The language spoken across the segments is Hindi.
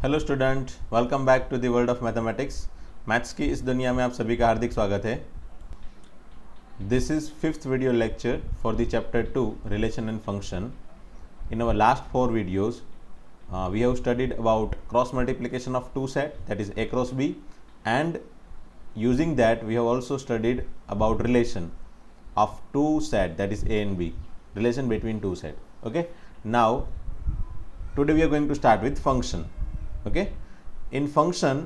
Hello student, welcome back to the world of mathematics. Maths की इस दुनिया में आप सभी का हार्दिक स्वागत है। This is fifth video lecture for the chapter 2 relation and function. In our last 4 videos we have studied about cross multiplication of two set, that is a cross b, and using that we have also studied about relation of two set, that is a and b, relation between two set. Okay, now today we are going to start with function. Okay, in function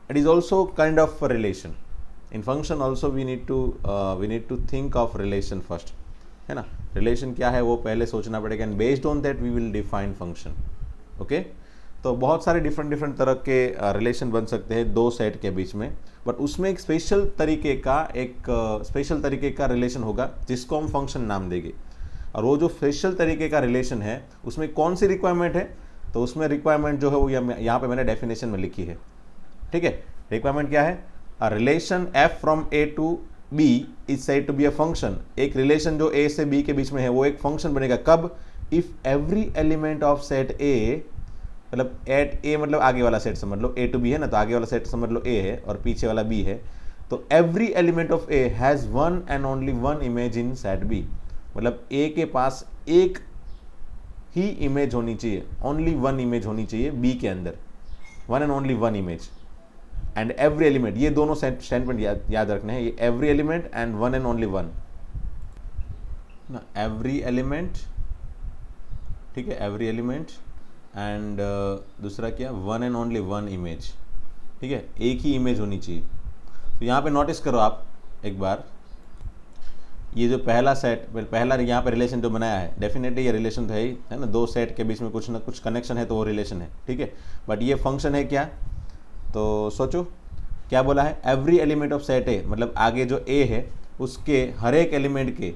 it is also kind of a relation. In function also we need to think of relation first, है ना। relation क्या है वो पहले सोचना पड़ेगा, and based on that we will define function. okay, तो बहुत सारे डिफरेंट तरह के रिलेशन बन सकते हैं दो सेट के बीच में, बट उसमें एक स्पेशल तरीके का रिलेशन होगा जिसको हम फंक्शन नाम देंगे। और वो जो स्पेशल तरीके का रिलेशन है उसमें कौन सी रिक्वायरमेंट है, तो उसमें रिक्वायरमेंट जो है वो यहाँ पे मैंने डेफिनेशन में लिखी है। ठीक है, रिक्वायरमेंट क्या है? A relation f from A to B is said to be a function. एक रिलेशन जो ए से बी के बीच में है वो एक फंक्शन बनेगा। कब? If every element of set ए, मतलब एट ए मतलब आगे वाला सेट समझ लो, ए टू बी है ना, तो आगे वाला सेट समझ लो ए है और पीछे वाला बी है, तो every element of A has one and only one image in set B. मतलब ए के पास एक ही इमेज होनी चाहिए, ओनली वन इमेज होनी चाहिए बी के अंदर, one and only one image. And every element, ये दोनों स्टेटमेंट याद रखने हैं, ये every element and one and only one ना, एवरी एलिमेंट, ठीक है, एवरी एलिमेंट एंड दूसरा क्या, one and only one image. ठीक है, एक ही इमेज होनी चाहिए। तो यहाँ पे नोटिस करो आप एक बार, ये जो पहला सेट, पहला यहाँ पे रिलेशन जो बनाया है, डेफिनेटली ये रिलेशन तो है ना, दो सेट के बीच में कुछ ना कुछ कनेक्शन है तो वो रिलेशन है। ठीक है, बट ये फंक्शन है क्या? तो सोचो क्या बोला है, एवरी एलिमेंट ऑफ सेट ए, मतलब आगे जो ए है उसके हर एक एलिमेंट के,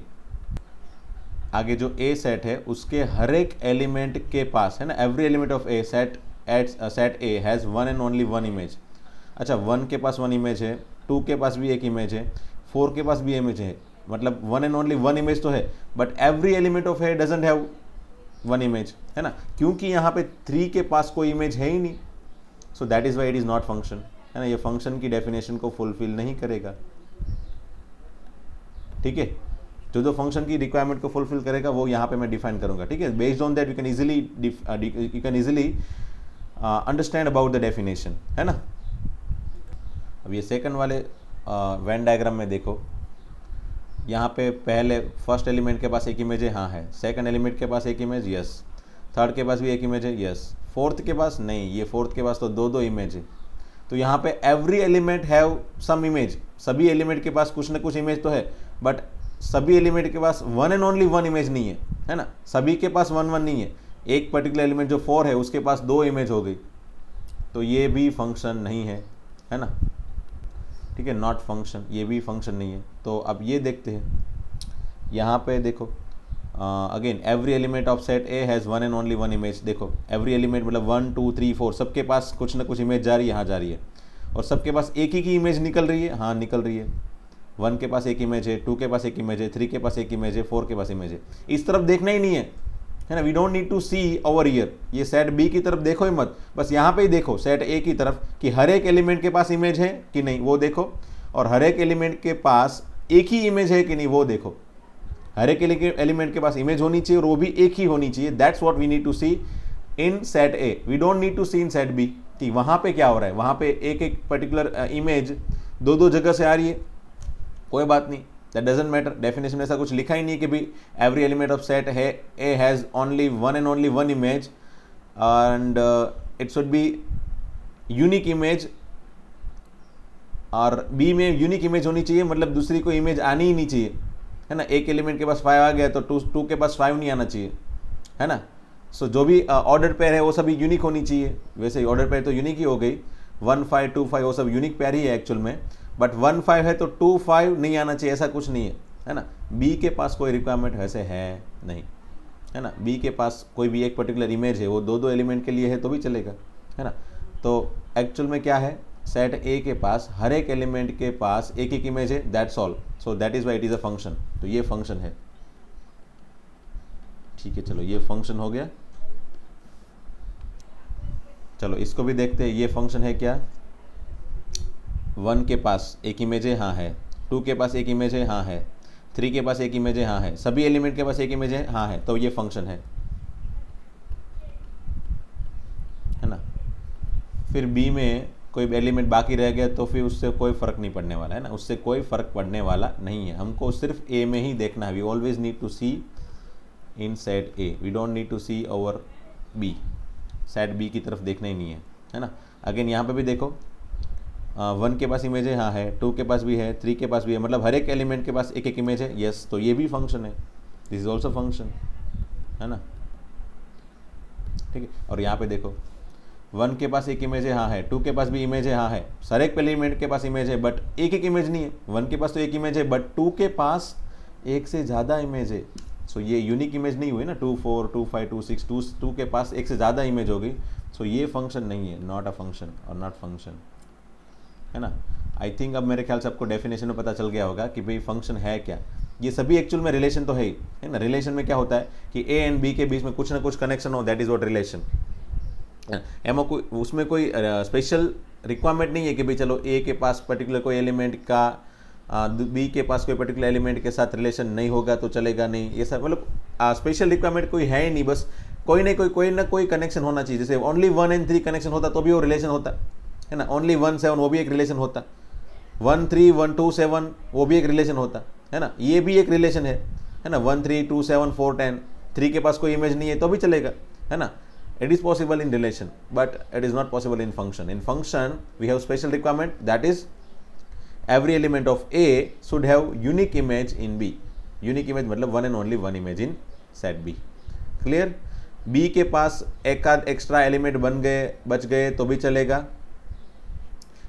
आगे जो ए सेट है उसके हर एक एलिमेंट के पास, है ना, every element of A set A has one and only one image. अच्छा, वन के पास वन इमेज है, टू के पास भी एक इमेज है, फोर के पास भी इमेज है, मतलब one and only one image तो है, but every element of A doesn't have one image, है ना, क्योंकि यहाँ पे थ्री के पास कोई इमेज है ही नहीं। So that is why it is not function, है ना, ये फंक्शन की डेफिनेशन को फुलफिल नहीं करेगा। ठीक है, जो फंक्शन की रिक्वायरमेंट को फुलफिल करेगा वो यहाँ पे मैं डिफाइन करूंगा। ठीक है, based on that you can easily understand about the definition, है ना। अब ये सेकंड वाले वेन डायग्राम में देखो, यहाँ पे पहले फर्स्ट एलिमेंट के पास एक इमेज है, हाँ है, सेकंड एलिमेंट के पास एक इमेज, यस, थर्ड के पास भी एक इमेज है, यस, फोर्थ के पास नहीं, ये फोर्थ के पास तो दो इमेज है। तो यहाँ पे every element have some image, सभी एलिमेंट के पास कुछ ना कुछ इमेज तो है, बट सभी एलिमेंट के पास one and only one image नहीं है ना, सभी के पास वन वन नहीं है। एक पर्टिकुलर एलिमेंट जो फोर है उसके पास दो इमेज हो गई, तो ये भी फंक्शन नहीं है ना। ठीक है, नॉट फंक्शन, ये भी फंक्शन नहीं है। तो अब ये देखते हैं, यहाँ पे देखो again every element of set A has one and only one image. देखो एवरी एलिमेंट मतलब 1 2 3 4 सबके पास कुछ ना कुछ इमेज जा रही है, यहाँ जा रही है, और सबके पास एक ही की इमेज निकल रही है, हाँ निकल रही है। 1 के पास एक इमेज है, 2 के पास एक इमेज है, 3 के पास एक इमेज है, 4 के पास इमेज है। इस तरफ देखना ही नहीं है ना, we don't need to see over here, ये सेट बी की तरफ देखो ही मत, बस यहाँ पे ही देखो सेट ए की तरफ कि हर एक एलिमेंट के पास इमेज है कि नहीं वो देखो, और हर एक एलिमेंट के पास एक ही इमेज है कि नहीं वो देखो। हर एक एलिमेंट के पास इमेज होनी चाहिए और वो भी एक ही होनी चाहिए। That's what we need to see in set A, we don't need to see in set B कि वहाँ पे क्या हो रहा है, वहाँ पे एक पर्टिकुलर इमेज दो जगह से आ रही है, कोई बात नहीं, दैट डजंट मैटर। डेफिनेशन में ऐसा कुछ लिखा ही नहीं कि भाई एवरी एलिमेंट ऑफ सेट है ए has only one and only one image and it should be unique image, और बी में यूनिक इमेज होनी चाहिए, मतलब दूसरी कोई इमेज आनी ही नहीं चाहिए, है ना। एक एलिमेंट के पास 5 आ गया तो टू के पास 5 नहीं आना चाहिए, है ना। सो जो भी ऑर्डर पेयर है वो सभी यूनिक होनी चाहिए। वैसे ही ऑर्डर पेयर तो यूनिक ही हो गई, 1 5 2 5 वो सब यूनिक पेयर ही है एक्चुअल में, बट 1 5 है तो 2 5 नहीं आना चाहिए, ऐसा कुछ नहीं है ना। बी के पास कोई रिक्वायरमेंट वैसे है नहीं, है ना। बी के पास कोई भी एक पर्टिकुलर इमेज है, वो दो एलिमेंट के लिए है तो भी चलेगा, है ना। तो एक्चुअल में क्या है, सेट ए के पास हर एक एलिमेंट के पास एक एक इमेज है, that's all. So that is why it is a function. तो ये फंक्शन है। ठीक है, चलो ये फंक्शन हो गया। चलो इसको भी देखते हैं, ये फंक्शन है क्या, 1 के पास एक इमेज है, हाँ है, 2 के पास एक इमेज है, हाँ है, 3 के पास एक इमेज है, हाँ है, सभी एलिमेंट के पास एक इमेज है, हाँ है, तो ये फंक्शन है ना। फिर बी में कोई एलिमेंट बाकी रह गया तो फिर उससे कोई फ़र्क नहीं पड़ने वाला है ना, उससे कोई फ़र्क पड़ने वाला नहीं है, हमको सिर्फ ए में ही देखना है। We always need to see in set A, we don't need to see over B, set B की तरफ देखना ही नहीं है ना। अगेन यहाँ पे भी देखो, 1 के पास इमेज है, हाँ है, 2 के पास भी है, 3 के पास भी है, मतलब हर एक एलिमेंट के पास एक एक इमेज है, यस, तो ये भी फंक्शन है, दिस इज ऑल्सो फंक्शन, है ना, ठीक है। और यहाँ पे देखो 1 के पास एक इमेज है, हाँ है, 2 के पास भी इमेज है, हाँ है, हर एक एलिमेंट के पास इमेज है, बट एक एक इमेज नहीं है। 1 के पास तो एक इमेज है, बट 2 के पास एक से ज़्यादा इमेज है, सो ये यूनिक इमेज नहीं हुई ना, 2 4 2 5 2 6, 2 के पास एक से ज़्यादा इमेज होगी, सो ये फंक्शन नहीं है, not a function or not function, है ना। आई थिंक अब मेरे ख्याल से आपको डेफिनेशन में पता चल गया होगा कि भाई फंक्शन है क्या। ये सभी एक्चुअल में रिलेशन तो है ही, है ना। रिलेशन में क्या होता है कि ए एंड बी के बीच में कुछ ना कुछ कनेक्शन हो, दैट इज व्हाट रिलेशन। एमओ कोई उसमें कोई स्पेशल रिक्वायरमेंट नहीं है कि भाई चलो ए के पास पर्टिकुलर कोई एलिमेंट का बी के पास कोई पर्टिकुलर एलिमेंट के साथ रिलेशन नहीं होगा तो चलेगा नहीं, ये सब मतलब स्पेशल रिक्वायरमेंट कोई है ही नहीं, बस कोई ना कोई कनेक्शन होना चाहिए। जैसे ओनली 1 and 3 कनेक्शन होता तो भी वो रिलेशन होता है ना, ओनली 1 7 वो भी एक रिलेशन होता, 1 3 1 2 7 वो भी एक रिलेशन होता है ना, ये भी एक रिलेशन है ना, 1 3 2 7 4 10, 3 के पास कोई इमेज नहीं है तो भी चलेगा, है ना। It is possible in relation, but it is not possible in function. In function, we have special requirement, that is every element of A should have unique image in B. Unique image मतलब one and only one image in set B. Clear? B के पास एक आध एक्स्ट्रा एलिमेंट बच गए तो भी चलेगा।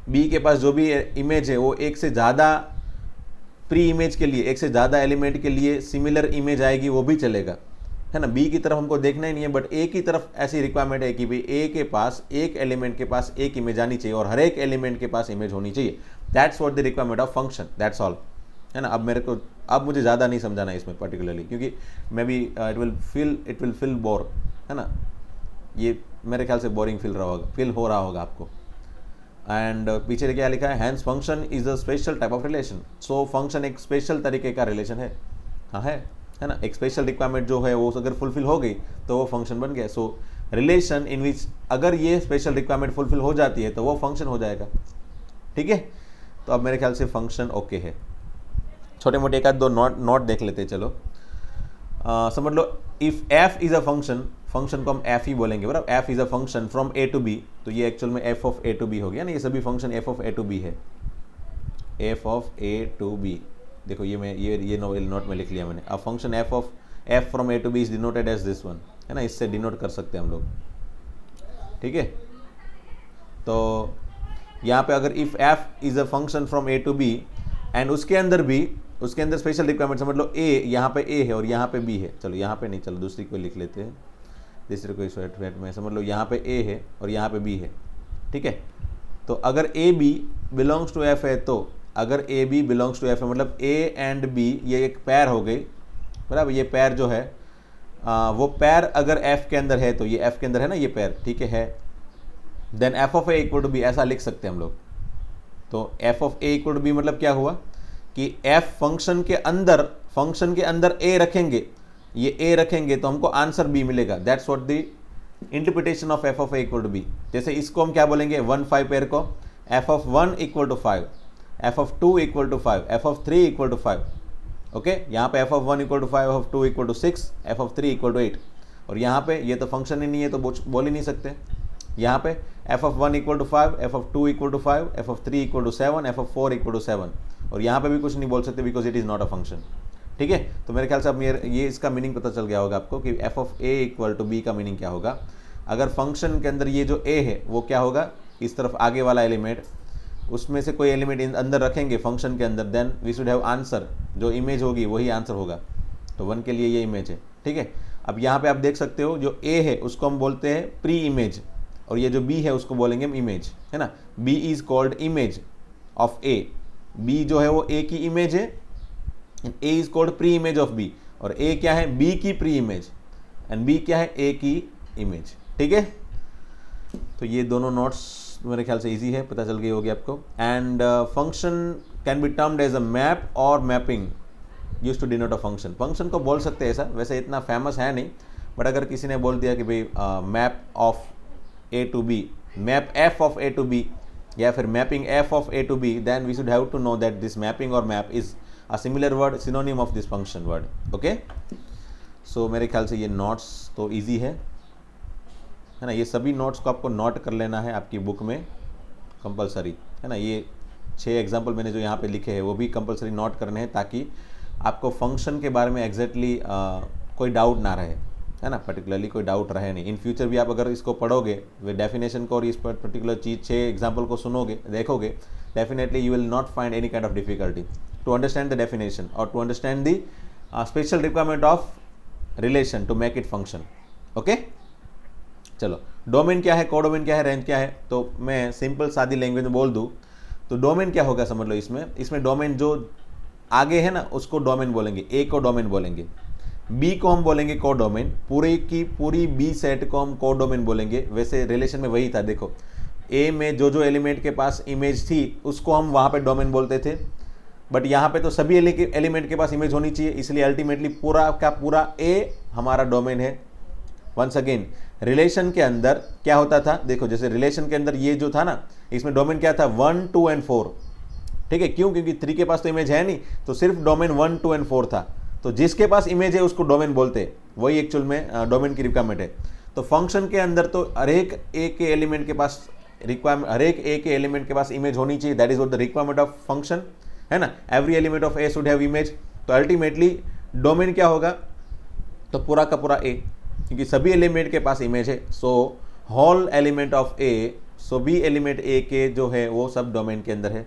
B के पास जो भी इमेज है वो एक से ज़्यादा प्री इमेज के लिए, एक से ज़्यादा एलिमेंट के लिए सिमिलर इमेज आएगी, वो भी चलेगा, है ना। बी की तरफ हमको देखना ही नहीं है, बट ए की तरफ ऐसी रिक्वायरमेंट है कि भाई ए के पास एक एलिमेंट के पास एक इमेज आनी चाहिए और हर एक एलिमेंट के पास इमेज होनी चाहिए। That's what the requirement of function, that's all, है ना। अब मुझे ज़्यादा नहीं समझाना इसमें पर्टिकुलरली, क्योंकि may be it will feel bore, है ना। ये मेरे ख्याल से बोरिंग फील हो रहा होगा आपको। एंड पीछे क्या लिखा है, hence function is a special type of relation. So function एक स्पेशल तरीके का रिलेशन है, हाँ है ना। एक स्पेशल रिक्वायरमेंट जो है वो अगर फुलफिल हो गई तो वो फंक्शन बन गया। सो रिलेशन इन विच अगर ये स्पेशल रिक्वायरमेंट फुलफिल हो जाती है तो वो फंक्शन हो जाएगा, ठीक है। तो अब मेरे ख्याल से फंक्शन ओके है। छोटे मोटे एक आध दो नोट देख लेते हैं, चलो। समझ लो, if F is a function को हम एफ ही बोलेंगे, बराबर। F is a function from A to B, तो ये एक्चुअल में F of A to B हो गया ना, ये सभी function F of A to B है, F of A to B. देखो ये नोट में लिख लिया मैंने। अब function F from A to B is denoted as this one, है ना, इससे डिनोट कर सकते हैं हम लोग, ठीक है। तो यहाँ पे अगर if F is a function from A to B and उसके अंदर स्पेशल रिक्वायरमेंट, समझ लो ए, यहाँ पे ए है और यहाँ पे बी है, चलो यहाँ पे नहीं, चलो दूसरी कोई लिख लेते हैं, दूसरी कोई स्वेट में, समझ लो यहाँ पे ए है और यहाँ पे बी है, ठीक है। तो अगर A B belongs to f है, तो अगर A B belongs to f है मतलब ए एंड बी ये एक पैर हो गई, बराबर। ये पैर जो है वो पैर अगर एफ के अंदर है तो ये एफ के अंदर है ना ये पैर, ठीक है। Then f of A equal to B, ऐसा लिख सकते हैं हम लोग। तो f of A equal to B मतलब क्या हुआ कि एफ फंक्शन के अंदर ए रखेंगे, ये ए रखेंगे तो हमको आंसर बी मिलेगा। That's what the interpretation of f of A equal to B. जैसे इसको हम क्या बोलेंगे, 1 5 पेयर को f of 1 equal to 5, f of 2 equal to 5, f of 3 equal to 5, okay. यहाँ पे f of 1 equal to 5, f of 2 equal to 6, f of 3 equal to 8। और यहाँ पे ये तो फंक्शन ही नहीं है तो बोल ही नहीं सकते। यहाँ पे f of 1 equal to 5, f of 2 equal to 5, f of 3 equal to 7, f of 4 equal to 7, और यहाँ पे भी कुछ नहीं बोल सकते because it is not a function, ठीक है। तो मेरे ख्याल से अब ये इसका मीनिंग पता चल गया होगा आपको कि f of A equal to B का मीनिंग क्या होगा। अगर फंक्शन के अंदर ये जो ए है वो क्या होगा, इस तरफ आगे वाला एलिमेंट, उसमें से कोई एलिमेंट अंदर रखेंगे फंक्शन के अंदर, then we should have answer, जो इमेज होगी वही आंसर होगा। तो 1 के लिए ये इमेज है, ठीक है। अब यहाँ पे आप देख सकते हो जो ए है उसको हम बोलते हैं प्री इमेज, और ये जो बी है उसको बोलेंगे हम इमेज, है ना। B is called image of A, B जो है वो ए की इमेज है, A is called preimage of B, और ए क्या है, बी की प्री इमेज, एंड बी क्या है, ए की इमेज, ठीक है। तो ये दोनों नोट्स मेरे ख्याल से इजी है, पता चल गई होगी आपको। And function can be termed as a map or mapping use to denote a function. Function को बोल सकते हैं ऐसा, वैसे इतना फेमस है नहीं, बट अगर किसी ने बोल दिया कि भाई map of A to B, map F of A to B, या फिर mapping F of A to B, then we should have to know that this mapping or map is a similar word, synonym of this function word. Okay, so मेरे ख्याल से ये नोट्स तो ईजी है ना। ये सभी नोट्स को आपको नोट कर लेना है आपकी बुक में कंपलसरी, है ना। ये 6 एग्जाम्पल मैंने जो यहाँ पे लिखे हैं वो भी कंपलसरी नोट करने हैं, ताकि आपको फंक्शन के बारे में एग्जैक्टली कोई डाउट ना रहे, है ना, पर्टिकुलरली कोई डाउट रहे नहीं। इन फ्यूचर भी आप अगर इसको पढ़ोगे विद डेफिनेशन को और इस पर्टिकुलर चीज़ 6 एग्जाम्पल को सुनोगे, देखोगे, definitely you will not find any kind of difficulty to understand the definition or to understand the special requirement of relation to make it function. Okay, चलो, डोमेन क्या है, कोडोमेन क्या है, रेंज क्या है, तो मैं सिंपल सादी लैंग्वेज में बोल दूँ तो डोमेन क्या होगा समझ लो। इसमें डोमेन जो आगे है ना उसको डोमेन बोलेंगे, ए को डोमेन बोलेंगे, बी को हम बोलेंगे को डोमेन, पूरी की पूरी बी सेट को हम को डोमेन बोलेंगे। वैसे रिलेशन में वही था, देखो ए में जो एलिमेंट के पास इमेज थी उसको हम वहाँ पे डोमेन बोलते थे, बट यहाँ पे तो सभी एलिमेंट के पास इमेज होनी चाहिए, इसलिए अल्टीमेटली पूरा का पूरा ए हमारा डोमेन है। वंस अगेन, रिलेशन के अंदर क्या होता था, देखो जैसे रिलेशन के अंदर ये जो था ना, इसमें डोमेन क्या था, 1, 2 एंड 4, ठीक है। क्यों? क्योंकि 3 के पास तो इमेज है नहीं, तो सिर्फ डोमेन 1, 2 एंड 4 था, तो जिसके पास इमेज है उसको डोमेन बोलते हैं, वही एक्चुअल में डोमेन की रिक्वायरमेंट है। तो फंक्शन के अंदर तो हर एक ए के एलिमेंट के पास रिक्वायरमेंट, हर एक ए के एलिमेंट के पास इमेज होनी चाहिए, that is what the requirement of function, है ना। Every element of A should have image, तो अल्टीमेटली डोमेन क्या होगा, तो पूरा का पूरा ए, क्योंकि सभी एलिमेंट के पास इमेज है, so whole element of A, so B element A के जो है वो सब डोमेन के अंदर है,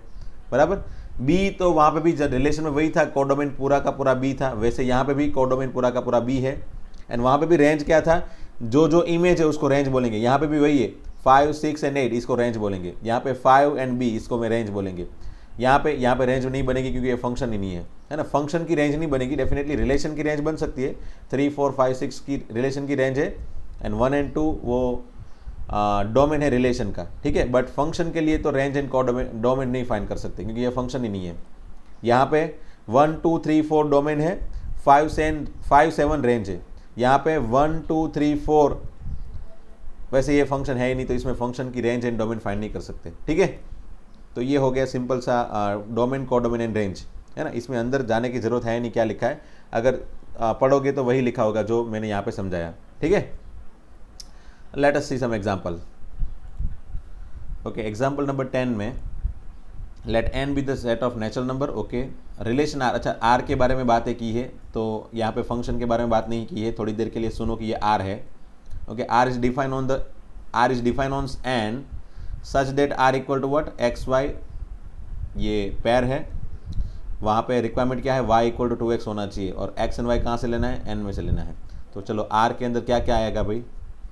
बराबर। बी तो वहाँ पे भी रिलेशन में वही था, कोडोमेन पूरा का पूरा बी था, वैसे यहाँ पे भी कोडोमेन पूरा का पूरा बी है। एंड वहाँ पे भी रेंज क्या था, जो इमेज है उसको रेंज बोलेंगे, यहाँ पे भी वही है, 5, 6 एंड 8 इसको रेंज बोलेंगे, यहाँ पे 5 एंड बी इसको मैं रेंज बोलेंगे। यहाँ पे रेंज नहीं बनेगी क्योंकि ये फंक्शन ही नहीं है ना, फंक्शन की रेंज नहीं बनेगी। डेफिनेटली रिलेशन की रेंज बन सकती है, 3, 4, 5, 6 की रिलेशन की रेंज है, एंड 1 एंड 2 वो डोमेन है रिलेशन का, ठीक है। बट फंक्शन के लिए तो रेंज एंड डोमेन नहीं फाइंड कर सकते क्योंकि ये फंक्शन ही नहीं है। यहाँ पे 1, 2, 3, 4 डोमेन है, 5, 7 रेंज है। यहाँ पे 1, 2, 3, 4 वैसे ये फंक्शन है ही नहीं, तो इसमें फंक्शन की रेंज एंड डोमेन फाइंड नहीं कर सकते, ठीक है। तो ये हो गया सिंपल सा डोमेन, कोडोमेन एंड रेंज, है ना। इसमें अंदर जाने की जरूरत है नहीं, क्या लिखा है, अगर पढ़ोगे तो वही लिखा होगा जो मैंने यहाँ पे समझाया, ठीक है। Let us see some example. Okay, example number 10 में let N be the set of natural number. Okay, relation R, अच्छा आर के बारे में बातें की है, तो यहाँ पे फंक्शन के बारे में बात नहीं की है, थोड़ी देर के लिए सुनो कि ये आर है। Okay, R is define on N such that R equal to what, X Y, ये पेयर है, वहाँ पे रिक्वायरमेंट क्या है, y इक्वल टू 2x होना चाहिए, और x एंड y कहाँ से लेना है, n में से लेना है। तो चलो r के अंदर क्या क्या आएगा भाई,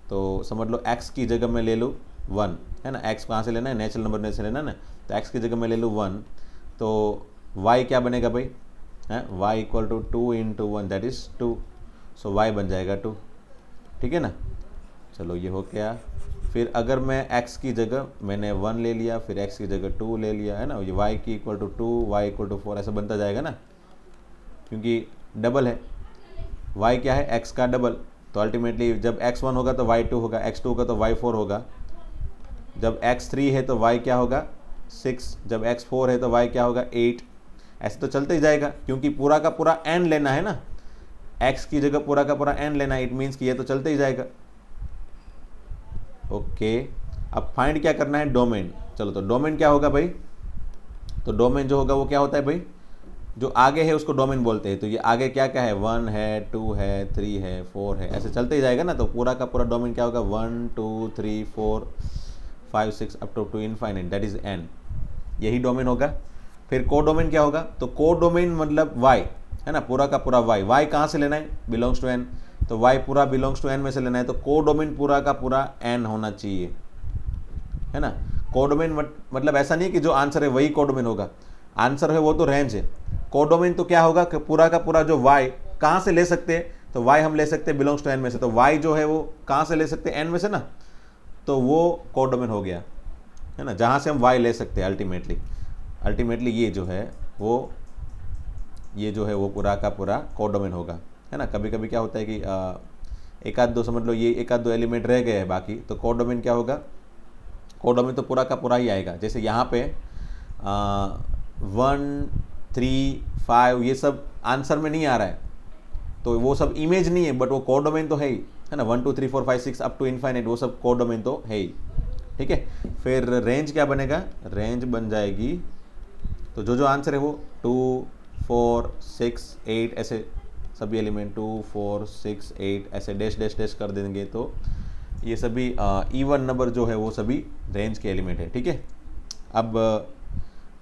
तो समझ लो x की जगह मैं ले लूँ 1, है ना, x कहाँ से लेना है, नेचुरल नंबर में से लेना ना, तो x की जगह मैं ले लूँ 1, तो y क्या बनेगा भाई, है y equal to 2 into 1 that is 2, so y बन जाएगा 2, ठीक है ना। चलो ये हो गया। फिर अगर मैं x की जगह मैंने 1 ले लिया, फिर x की जगह 2 ले लिया, है ना, ये y की equal to 2, y equal to 4 ऐसा बनता जाएगा ना, क्योंकि डबल है, y क्या है, x का डबल, तो अल्टीमेटली जब x 1 होगा तो y 2 होगा, x 2 होगा तो y 4 होगा, जब x 3 है तो y क्या होगा 6, जब x 4 है तो y क्या होगा 8, ऐसे तो चलते ही जाएगा, क्योंकि पूरा का पूरा n लेना है ना, x की जगह पूरा का पूरा n लेना है, इट मीन्स कि ये तो चलते ही जाएगा। ओके, अब फाइंड क्या करना है, डोमेन। चलो, तो डोमेन क्या होगा भाई, तो डोमेन जो होगा वो क्या होता है भाई, जो आगे है उसको डोमेन बोलते हैं, तो ये आगे क्या क्या है, 1 है, 2 है, 3 है, 4 है, ऐसे चलते ही जाएगा ना, तो पूरा का पूरा डोमेन क्या होगा, 1, 2, 3, 4, 5, 6 up to infinite, that is n, यही डोमेन होगा। फिर को डोमेन क्या होगा, तो को डोमेन मतलब y, है ना, पूरा का पूरा y कहाँ से लेना है, बिलोंग्स टू n, तो y पूरा बिलोंग्स टू n में से लेना है, तो को डोमेन पूरा का पूरा n होना चाहिए, है ना। को डोमेन मतलब ऐसा नहीं कि जो आंसर है वही को डोमेन होगा, आंसर है वो तो रेंज है, को डोमेन तो क्या होगा कि पूरा का पूरा जो y कहाँ से ले सकते हैं, तो y हम ले सकते हैं बिलोंग्स टू n में से, तो y जो है वो कहाँ से ले सकते हैं, n में से ना, तो वो कोडोमेन हो गया, है ना, जहाँ से हम y ले सकते हैं अल्टीमेटली ये जो है वो पूरा का पूरा कोडोमेन होगा, है ना। कभी कभी क्या होता है कि एक आध दो, समझ लो ये एक आध दो एलिमेंट रह गए हैं बाकी, तो कोडोमेन क्या होगा, कोडोमेन तो पूरा का पूरा ही आएगा। जैसे यहाँ पे 1 3 5 ये सब आंसर में नहीं आ रहा है, तो वो सब इमेज नहीं है, बट वो कोडोमेन तो है ही, है ना। 1 2 3 4 5 6 अप टू इनफाइनाइट वो सब कोडोमेन तो है ही, ठीक है। फिर रेंज क्या बनेगा, रेंज बन जाएगी, तो जो आंसर है वो 2 4 6 8 ऐसे सभी एलिमेंट 2 4 6 8 ऐसे डैश डैश डैश कर देंगे, तो ये सभी इवन नंबर जो है वो सभी रेंज के एलिमेंट है, ठीक है। अब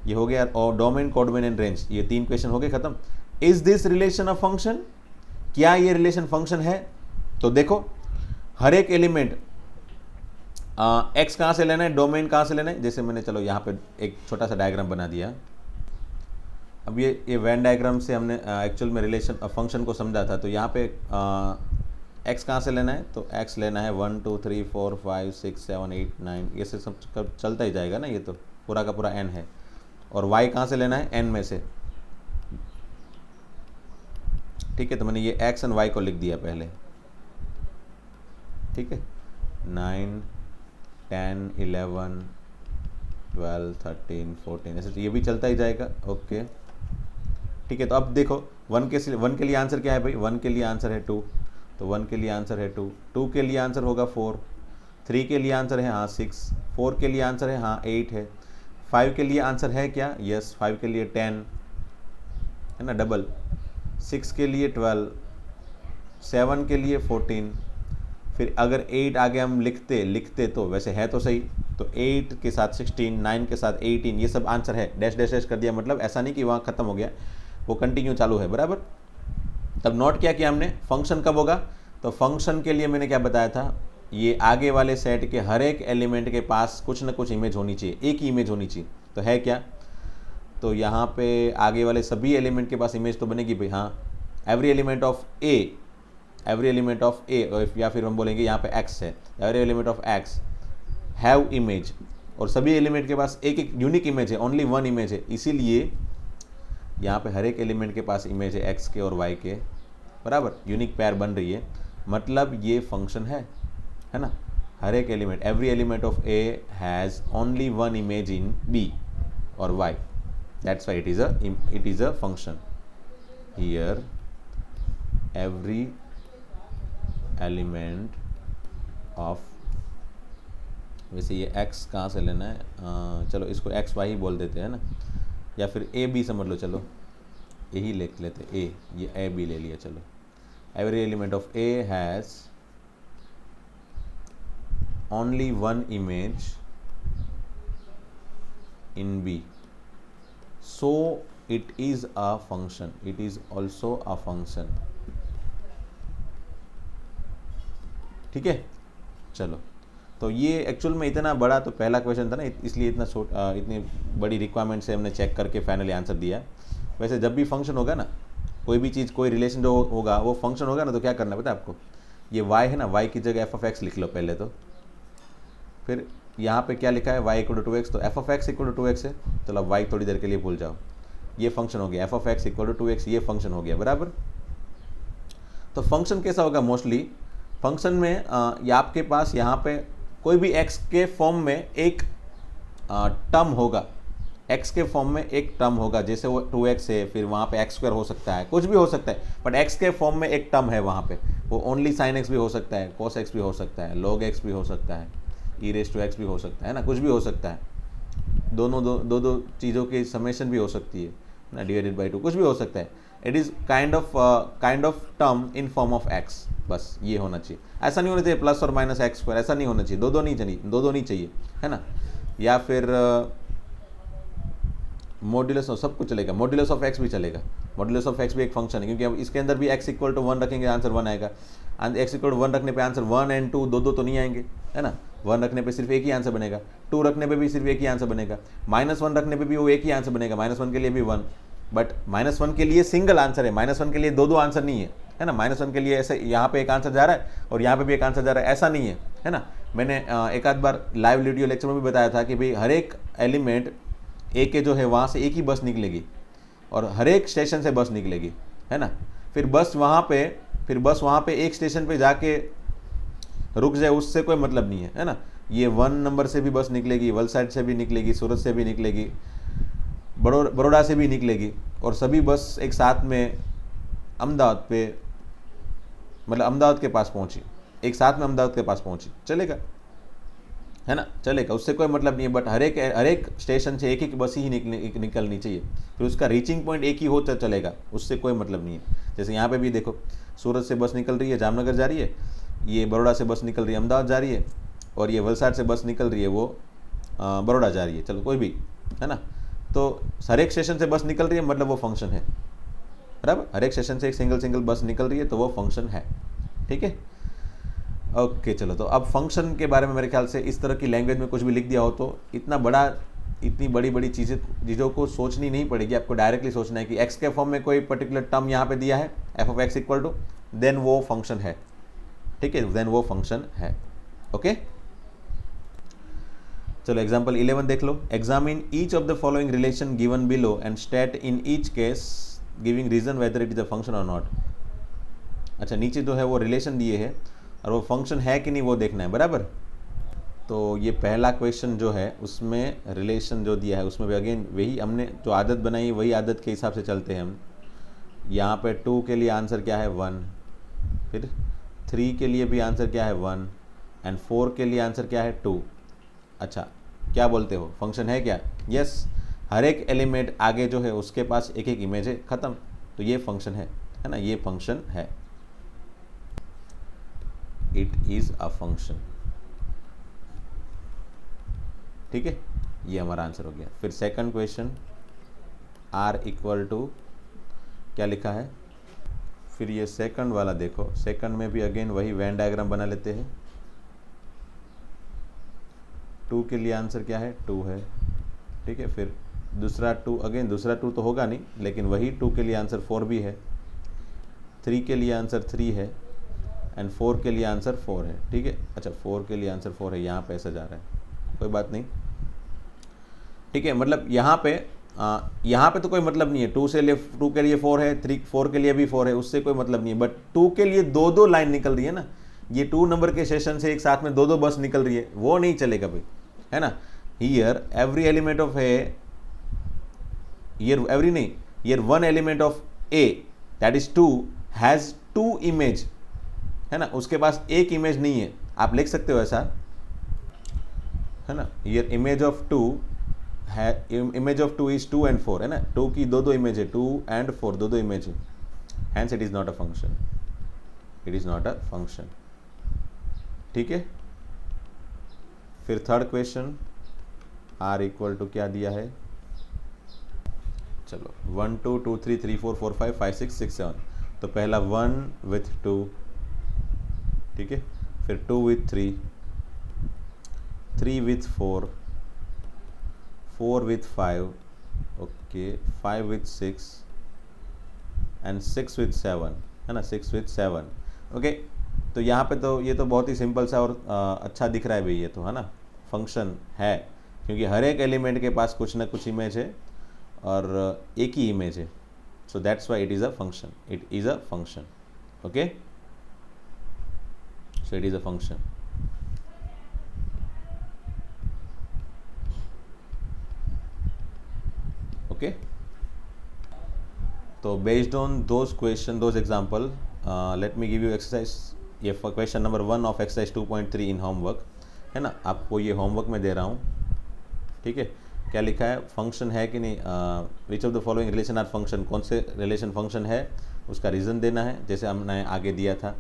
ये हो गया, और डोमेन, कोडोमेन एंड रेंज, ये 3 क्वेश्चन हो गए खत्म। Is this relation a function, क्या ये रिलेशन फंक्शन है? तो देखो हर एक एलिमेंट एक्स कहाँ से लेना है, डोमेन कहाँ से लेना है। जैसे मैंने, चलो यहाँ पे एक छोटा सा डायग्राम बना दिया। अब ये वेन डायग्राम से हमने एक्चुअल में रिलेशन फंक्शन को समझा था। तो यहाँ पे एक्स कहाँ से लेना है, तो एक्स लेना है 1 2 3 4 5 6 7 8 9, ये से सब चलता ही जाएगा ना, ये तो पूरा का पूरा एन है। और वाई कहाँ से लेना है, एन में से, ठीक है। तो मैंने ये एक्स एंड वाई को लिख दिया पहले, ठीक है। 9 10 11 12 13 14 ऐसे तो ये भी चलता ही जाएगा, ओके, ठीक है। तो अब देखो 1 के लिए आंसर क्या है भाई, 1 के लिए आंसर है 2, तो 1 के लिए आंसर है 2, 2 के लिए आंसर होगा 4, 3 के लिए आंसर है हाँ 6, 4 के लिए आंसर है हाँ 8 है, 5 के लिए आंसर है क्या, यस 5 के लिए 10 है ना, डबल, 6 के लिए 12, 7 के लिए 14, फिर अगर 8 आगे हम लिखते तो वैसे है तो सही, तो 8 के साथ 16, 9 के साथ 18, ये सब आंसर है, डैश डैश डैश कर दिया, मतलब ऐसा नहीं कि वहाँ ख़त्म हो गया, वो कंटिन्यू चालू है, बराबर। तब नोट क्या किया हमने, फंक्शन कब होगा, तो फंक्शन के लिए मैंने क्या बताया था, ये आगे वाले सेट के हर एक एलिमेंट के पास कुछ ना कुछ इमेज होनी चाहिए, एक ही इमेज होनी चाहिए। तो है क्या, तो यहाँ पे आगे वाले सभी एलिमेंट के पास इमेज तो बनेगी भाई, हाँ, एवरी एलिमेंट ऑफ ए, या फिर हम बोलेंगे यहाँ पे एक्स है, every element of x have image, और सभी एलिमेंट के पास एक एक यूनिक इमेज है, ओनली 1 इमेज है, इसीलिए यहाँ पे हर एक एलिमेंट के पास इमेज है एक्स के और वाई के, बराबर, यूनिक पेयर बन रही है, मतलब ये फंक्शन है ना। हर एक element, every element of A has only 1 image in B और why, that's why it is a function. Here every element of, वैसे ये x कहाँ से लेना है, चलो इसको एक्स वाई ही बोल देते हैं ना, या फिर ए बी समझ लो, चलो यही लिख लेते ए, ये ए बी ले लिया, चलो every element of A has only 1 image in B, so it is a function, it is also a function, ठीक है। चलो, तो ये एक्चुअल में इतना बड़ा तो पहला क्वेश्चन था ना, इसलिए इतनी बड़ी रिक्वायरमेंट से हमने चेक करके फाइनली आंसर दिया। वैसे जब भी फंक्शन होगा ना, कोई भी चीज़, कोई रिलेशन जो होगा वो फंक्शन होगा ना, तो क्या करना है पता है आपको, ये y है ना, y की जगह f ऑफ x लिख लो पहले, तो फिर यहाँ पे क्या लिखा है, y इक्वल टू 2x, तो f of x equal to 2x है, चलो अब y थोड़ी देर के लिए भूल जाओ, ये फंक्शन हो गया, f of x equal to 2x, ये फंक्शन हो गया, बराबर। तो फंक्शन कैसा होगा, मोस्टली फंक्शन में ये आपके पास यहाँ पे कोई भी x के फॉर्म में एक टर्म होगा, x के फॉर्म में एक टर्म होगा, जैसे वो 2x है, फिर वहाँ पे x² हो सकता है, कुछ भी हो सकता है, बट x के फॉर्म में एक टर्म है वहाँ पे, वो ओनली sin x भी हो सकता है, cos x भी हो सकता है, log x भी हो सकता है, e रेज़ टू x भी हो सकता है ना, कुछ भी हो सकता है, दो चीज़ों की समेशन भी हो सकती है ना, डिवाइडेड बाई 2, कुछ भी हो सकता है। It is kind of term in form of x, बस ये होना चाहिए, ऐसा नहीं होना चाहिए प्लस और माइनस x², ऐसा नहीं होना चाहिए, दो नहीं चाहिए, है ना। या फिर मॉड्यूलस ऑफ, सब कुछ चलेगा, मॉड्यूलस ऑफ x भी चलेगा, मॉड्यूलस ऑफ x भी एक फंक्शन है, क्योंकि अब इसके अंदर भी x इक्वल टू 1 रखेंगे आंसर 1 आएगा, x इक्वल टू 1 रखने पे आंसर 1 एंड 2 दो तो नहीं आएंगे, है ना। 1 रखने पे सिर्फ एक ही आंसर बनेगा, 2 रखने पे भी सिर्फ एक ही आंसर बनेगा, -1 रखने पे भी वो एक ही आंसर बनेगा, -1 के लिए भी 1, बट -1 के लिए सिंगल आंसर है, -1 के लिए दो आंसर नहीं है ना। -1 के लिए ऐसे यहाँ पे एक आंसर जा रहा है और यहाँ पे भी एक आंसर जा रहा है, ऐसा नहीं है ना। मैंने एक आध बार लाइव वीडियो लेक्चर में भी बताया था कि भाई हर एक एलिमेंट ए के जो है वहाँ से एक ही बस निकलेगी और हर एक स्टेशन से बस निकलेगी, है ना। फिर बस वहाँ पे एक स्टेशन पे जाके रुक जाए उससे कोई मतलब नहीं है ना। ये 1 नंबर से भी बस निकलेगी, वलसाड से भी निकलेगी, सूरत से भी निकलेगी, बड़ौदा से भी निकलेगी और सभी बस एक साथ में अहमदाबाद पे, मतलब अहमदाबाद के पास पहुंची, एक साथ में अहमदाबाद के पास पहुंची, चलेगा, है ना, चलेगा, उससे कोई मतलब नहीं है। बट हर एक स्टेशन से एक बस ही निकलनी चाहिए, फिर उसका रीचिंग पॉइंट एक ही हो तो चलेगा, उससे कोई मतलब नहीं है। जैसे यहाँ पे भी देखो, सूरत से बस निकल रही है, जामनगर जा रही है, ये बड़ौदा से बस निकल रही है, अहमदाबाद जा रही है, और ये वलसाड से बस निकल रही है, वो बड़ौदा जा रही है, चलो कोई भी, है ना। तो हर एक स्टेशन से बस निकल रही है मतलब वो फंक्शन है, बराबर। हर एक स्टेशन से एक सिंगल बस निकल रही है तो वो फंक्शन है, ठीक है। ओके चलो, तो अब फंक्शन के बारे में मेरे ख्याल से इस तरह की लैंग्वेज में कुछ भी लिख दिया हो तो इतनी बड़ी चीज़ों को सोचनी नहीं पड़ेगी, आपको डायरेक्टली सोचना है कि एक्स के फॉर्म में कोई पर्टिकुलर टर्म यहाँ पे दिया है F of x equal to, then वो फंक्शन है, ठीक है, देन वो फंक्शन है। ओके चलो एग्जाम्पल 11 देख लो। Examine each of the following relation given below and state in each case giving reason whether it is a function or not. अच्छा, नीचे जो है वो रिलेशन दिए है और वो फंक्शन है कि नहीं वो देखना है, बराबर। तो ये पहला क्वेश्चन जो है उसमें रिलेशन जो दिया है उसमें भी अगेन वही हमने जो आदत बनाई है वही आदत के हिसाब से चलते हैं हम। यहाँ पे 2 के लिए आंसर क्या है 1, फिर 3 के लिए भी आंसर क्या है 1 एंड 4 के लिए आंसर क्या है 2। अच्छा, क्या बोलते हो, फंक्शन है क्या? यस, हर एक एलिमेंट आगे जो है उसके पास एक इमेज है, खत्म, तो ये फंक्शन है ना, ये फंक्शन है, इट इज अ फंक्शन, ठीक है, ये हमारा आंसर हो गया। फिर second question, R equal to क्या लिखा है, फिर ये सेकंड वाला देखो, सेकंड में भी अगेन वही वेन डायग्राम बना लेते हैं। 2 के लिए आंसर क्या है 2 है, ठीक है, फिर दूसरा 2, अगेन दूसरा 2 तो होगा नहीं, लेकिन वही 2 के लिए आंसर 4 भी है, 3 के लिए आंसर 3 है एंड 4 के लिए आंसर 4 है, ठीक है। अच्छा, 4 के लिए आंसर 4 है, यहाँ पे ऐसा जा रहा है, कोई बात नहीं, ठीक है। मतलब यहाँ पे तो कोई मतलब नहीं है, 2 के लिए 4 है, 4 के लिए भी 4 है, उससे कोई मतलब नहीं है। बट 2 के लिए दो लाइन निकल रही है ना, ये 2 नंबर के सेशन से एक साथ में दो बस निकल रही है, वो नहीं चलेगा भाई, है ना। Here every element of A, here one element of A that is 2 has 2 image, है ना, उसके पास एक इमेज नहीं है, आप लिख सकते हो ऐसा, है ना। Here image of 2 is 2 and 4, है ना, 2 की दो इमेज है, 2 and 4 दो इमेज है, hence it is not a function, it is not a function, ठीक है। फिर third question, R equal to क्या दिया है, चलो 1 2 2 3 3 4 4 5 5 6 6 7, तो पहला 1 with 2, ठीक है, फिर 2 with 3, 3 with 4, 4 with 5, okay, 5 with 6 and 6 with 7, है ना, 6 with 7, ओके। तो यहाँ पे तो ये तो बहुत ही सिंपल सा और अच्छा दिख रहा है भाई, ये तो है ना फंक्शन है, क्योंकि हर एक एलिमेंट के पास कुछ ना कुछ इमेज है और एक ही इमेज है, so that's why it is a function, it is a function, okay, so it is a function. Okay, तो based on those question, those example, let me give you exercise, ये question number 1 of exercise 2.3 in homework, है ना, आपको ये होमवर्क में दे रहा हूँ, ठीक है। क्या लिखा है, फंक्शन है कि नहीं, which of the following relation are function, कौन से रिलेशन फंक्शन है उसका रीज़न देना है, जैसे हमने आगे दिया था।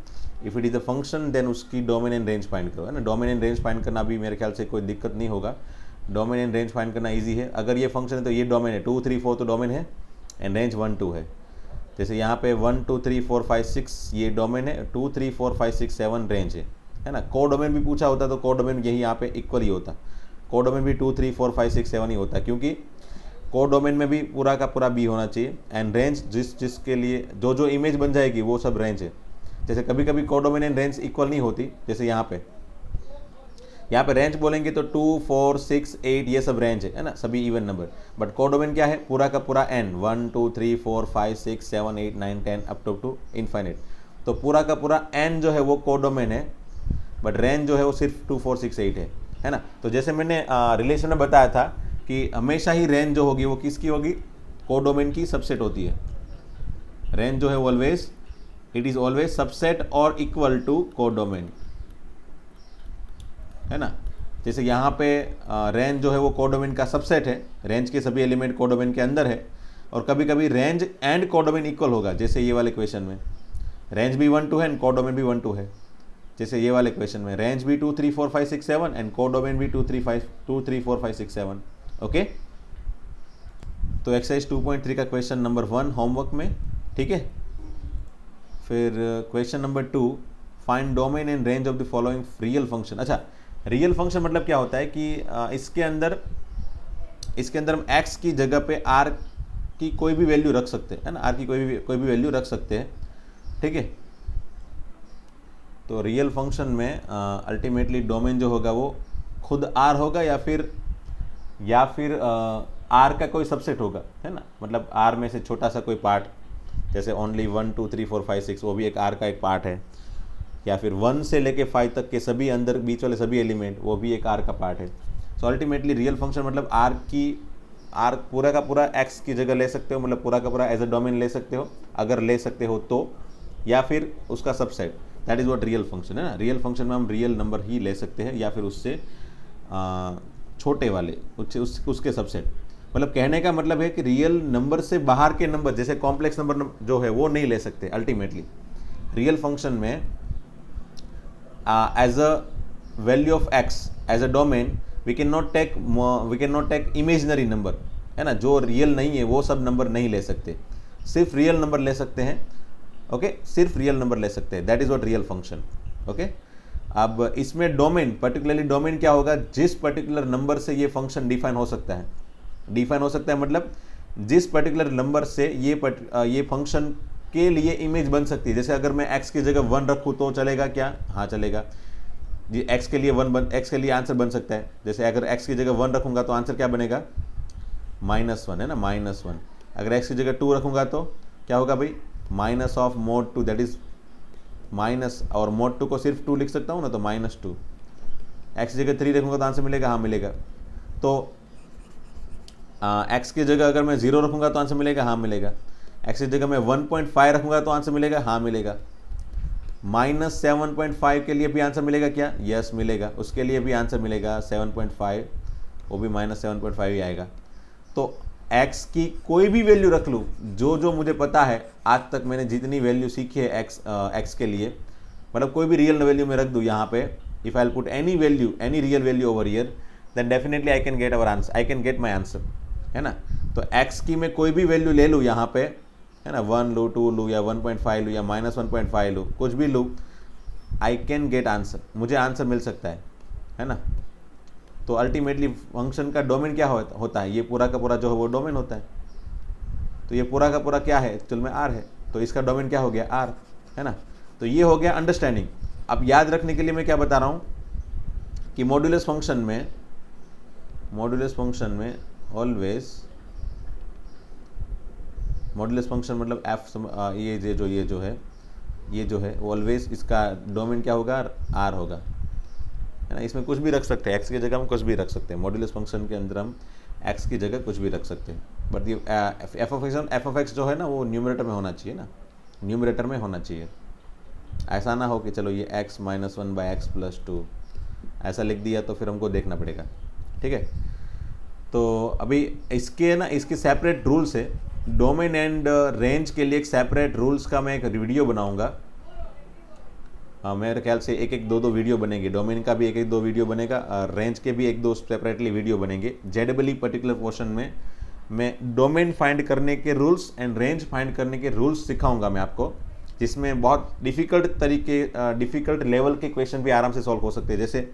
If it is a function then उसकी डोमेन एंड रेंज फाइंड करो, है ना, डोमेन एंड रेंज फाइंड करना भी मेरे ख्याल से कोई दिक्कत नहीं होगा, डोमेन एंड रेंज फाइंड करना ईजी है। अगर ये फंक्शन है तो ये डोमेन है, 2 3 4 तो डोमेन है एंड रेंज 1 2 है, जैसे यहाँ पे 1 2 3 4 5 6 ये डोमेन है, 2 3 4 5 6 7 रेंज है ना। को डोमेन भी पूछा होता तो को डोमेन यही यहाँ पे इक्वल ही होता, को डोमेन भी 2 3 4 5 6 7 ही होता, क्योंकि को डोमेन में भी पूरा का पूरा बी होना चाहिए एंड रेंज जिसके लिए जो इमेज बन जाएगी वो सब रेंज है। जैसे कभी कभी को डोमेन एंड रेंज इक्वल नहीं होती, जैसे यहाँ पे यहाँ पे रेंज बोलेंगे तो 2, 4, 6, 8 ये सब रेंज है ना, सभी इवन नंबर। बट कोडोमेन क्या है, पूरा का पूरा n, 1, 2, 3, 4, 5, 6, 7, 8, 9, 10 अप टू इनफाइनाइट। तो पूरा का पूरा n जो है वो कोडोमेन है, बट रेंज जो है वो सिर्फ 2, 4, 6, 8 है ना। तो जैसे मैंने रिलेशन में बताया था कि हमेशा ही रेंज जो होगी वो किसकी होगी, कोडोमेन की सबसेट होती है। रेंज जो है always, it is always subset और इक्वल टू कोडोमेन, है ना। जैसे यहाँ पे रेंज जो है वो कोडोमेन का सबसेट है, रेंज के सभी एलिमेंट कोडोमेन के अंदर है, और कभी कभी रेंज एंड कोडोमेन इक्वल होगा, जैसे ये वाले क्वेश्चन में रेंज भी 1, 2 है एंड कोडोमेन भी 1, 2 है। जैसे ये वाले क्वेश्चन में रेंज भी 2, 3, 4, 5, 6, 7 एंड कोडोमेन भी 2, 3, 4, 5, 6, 7। ओके, तो एक्सरसाइज 2.3 का क्वेश्चन नंबर 1 होमवर्क में, ठीक है। फिर question number 2, find domain and range of the following real function. अच्छा, रियल फंक्शन मतलब क्या होता है कि इसके अंदर हम x की जगह पे r की कोई भी वैल्यू रख सकते हैं, है ना, r की कोई भी वैल्यू रख सकते हैं, ठीक है। तो रियल फंक्शन में अल्टीमेटली डोमेन जो होगा वो खुद r होगा या फिर r का कोई सबसेट होगा, है ना, मतलब r में से छोटा सा कोई पार्ट, जैसे ओनली 1, 2, 3, 4, 5, 6 वो भी एक r का एक पार्ट है, या फिर 1 से लेके 5 तक के सभी अंदर बीच वाले सभी एलिमेंट वो भी एक r का पार्ट है। सो अल्टीमेटली रियल फंक्शन मतलब r पूरा का पूरा x की जगह ले सकते हो, मतलब पूरा का पूरा एज अ डोमेन ले सकते हो, अगर ले सकते हो तो, या फिर उसका subset, that is what real function है ना। रियल फंक्शन में हम रियल नंबर ही ले सकते हैं या फिर उससे छोटे वाले उसके सबसेट। मतलब कहने का मतलब है कि रियल नंबर से बाहर के नंबर, जैसे कॉम्प्लेक्स नंबर जो है वो नहीं ले सकते। अल्टीमेटली रियल फंक्शन में as a value of x as a domain we can not take imaginary number, है ना, जो रियल नहीं है वो सब नंबर नहीं ले सकते, सिर्फ रियल नंबर ले सकते हैं। ओके, सिर्फ रियल नंबर ले सकते हैं, that is what real function. Okay, अब इसमें डोमेन, पर्टिकुलरली डोमेन क्या होगा, जिस पर्टिकुलर नंबर से ये फंक्शन डिफाइन हो सकता है। डिफाइन हो सकता है मतलब जिस पर्टिकुलर नंबर से ये फंक्शन के लिए इमेज बन सकती है। जैसे अगर मैं x की जगह 1 रखूँ तो चलेगा क्या, हाँ चलेगा जी, x के लिए आंसर बन सकता है। जैसे अगर x की जगह 1 रखूँगा तो आंसर क्या बनेगा, -1, है ना, -1। अगर x की जगह 2 रखूँगा तो क्या होगा भाई, minus of mod 2, that is minus, और mod 2 को सिर्फ 2 लिख सकता हूँ ना, तो -2। x की जगह 3 रखूँगा तो आंसर मिलेगा, हाँ मिलेगा। तो x की जगह अगर मैं 0 रखूँगा तो आंसर मिलेगा, हाँ मिलेगा। x की जगह मैं 1.5 रखूँगा तो आंसर मिलेगा, हाँ मिलेगा। -7.5 के लिए भी आंसर मिलेगा क्या, यस मिलेगा। उसके लिए भी आंसर मिलेगा 7.5, वो भी -7.5 ही आएगा। तो x की कोई भी वैल्यू रख लूँ, जो मुझे पता है आज तक मैंने जितनी वैल्यू सीखी है x के लिए, मतलब कोई भी रियल वैल्यू में रख दूँ यहाँ पे, if I put any value, any real value over here, then definitely I can get my answer, है ना। तो x की मैं कोई भी वैल्यू ले लूँ यहाँ पे, है ना, 1 लूँ, 2 लूँ, या 1.5 लूँ, या -1.5 लूँ, कुछ भी लूँ, आई कैन गेट आंसर, मुझे आंसर मिल सकता है ना। तो अल्टीमेटली फंक्शन का डोमेन क्या होता है, ये पूरा का पूरा जो है वो डोमेन होता है। तो ये पूरा का पूरा क्या है, एक्चुअल में r है, तो इसका डोमेन क्या हो गया, r, है ना। तो ये हो गया अंडरस्टैंडिंग। अब याद रखने के लिए मैं क्या बता रहा हूँ कि मॉड्यूलस फंक्शन में ऑलवेज, मॉड्यूलस फंक्शन मतलब ये जो है ऑलवेज इसका डोमेन क्या होगा, r होगा, है ना। इसमें कुछ भी रख सकते हैं, x की जगह हम कुछ भी रख सकते हैं। मॉड्यूलस फंक्शन के अंदर हम x की जगह कुछ भी रख सकते हैं, बट ये f ऑफ x जो है ना वो न्यूमरेटर में होना चाहिए ना, न्यूमरेटर में होना चाहिए। ऐसा ना हो कि चलो ये x -1/x + 2 ऐसा लिख दिया तो फिर हमको देखना पड़ेगा, ठीक है। तो अभी इसके सेपरेट रूल्स है, डोमेन एंड रेंज के लिए एक सेपरेट रूल्स का मैं एक वीडियो बनाऊंगा। मेरे ख्याल से एक दो वीडियो बनेंगे, डोमेन का भी एक दो वीडियो बनेगा, रेंज के भी 1-2 सेपरेटली वीडियो बनेंगे। जेडबली पर्टिकुलर पोर्शन में मैं डोमेन फाइंड करने के रूल्स एंड रेंज फाइंड करने के रूल्स सिखाऊंगा मैं आपको, जिसमें बहुत डिफ़िकल्ट लेवल के क्वेश्चन भी आराम से सॉल्व हो सकते हैं। जैसे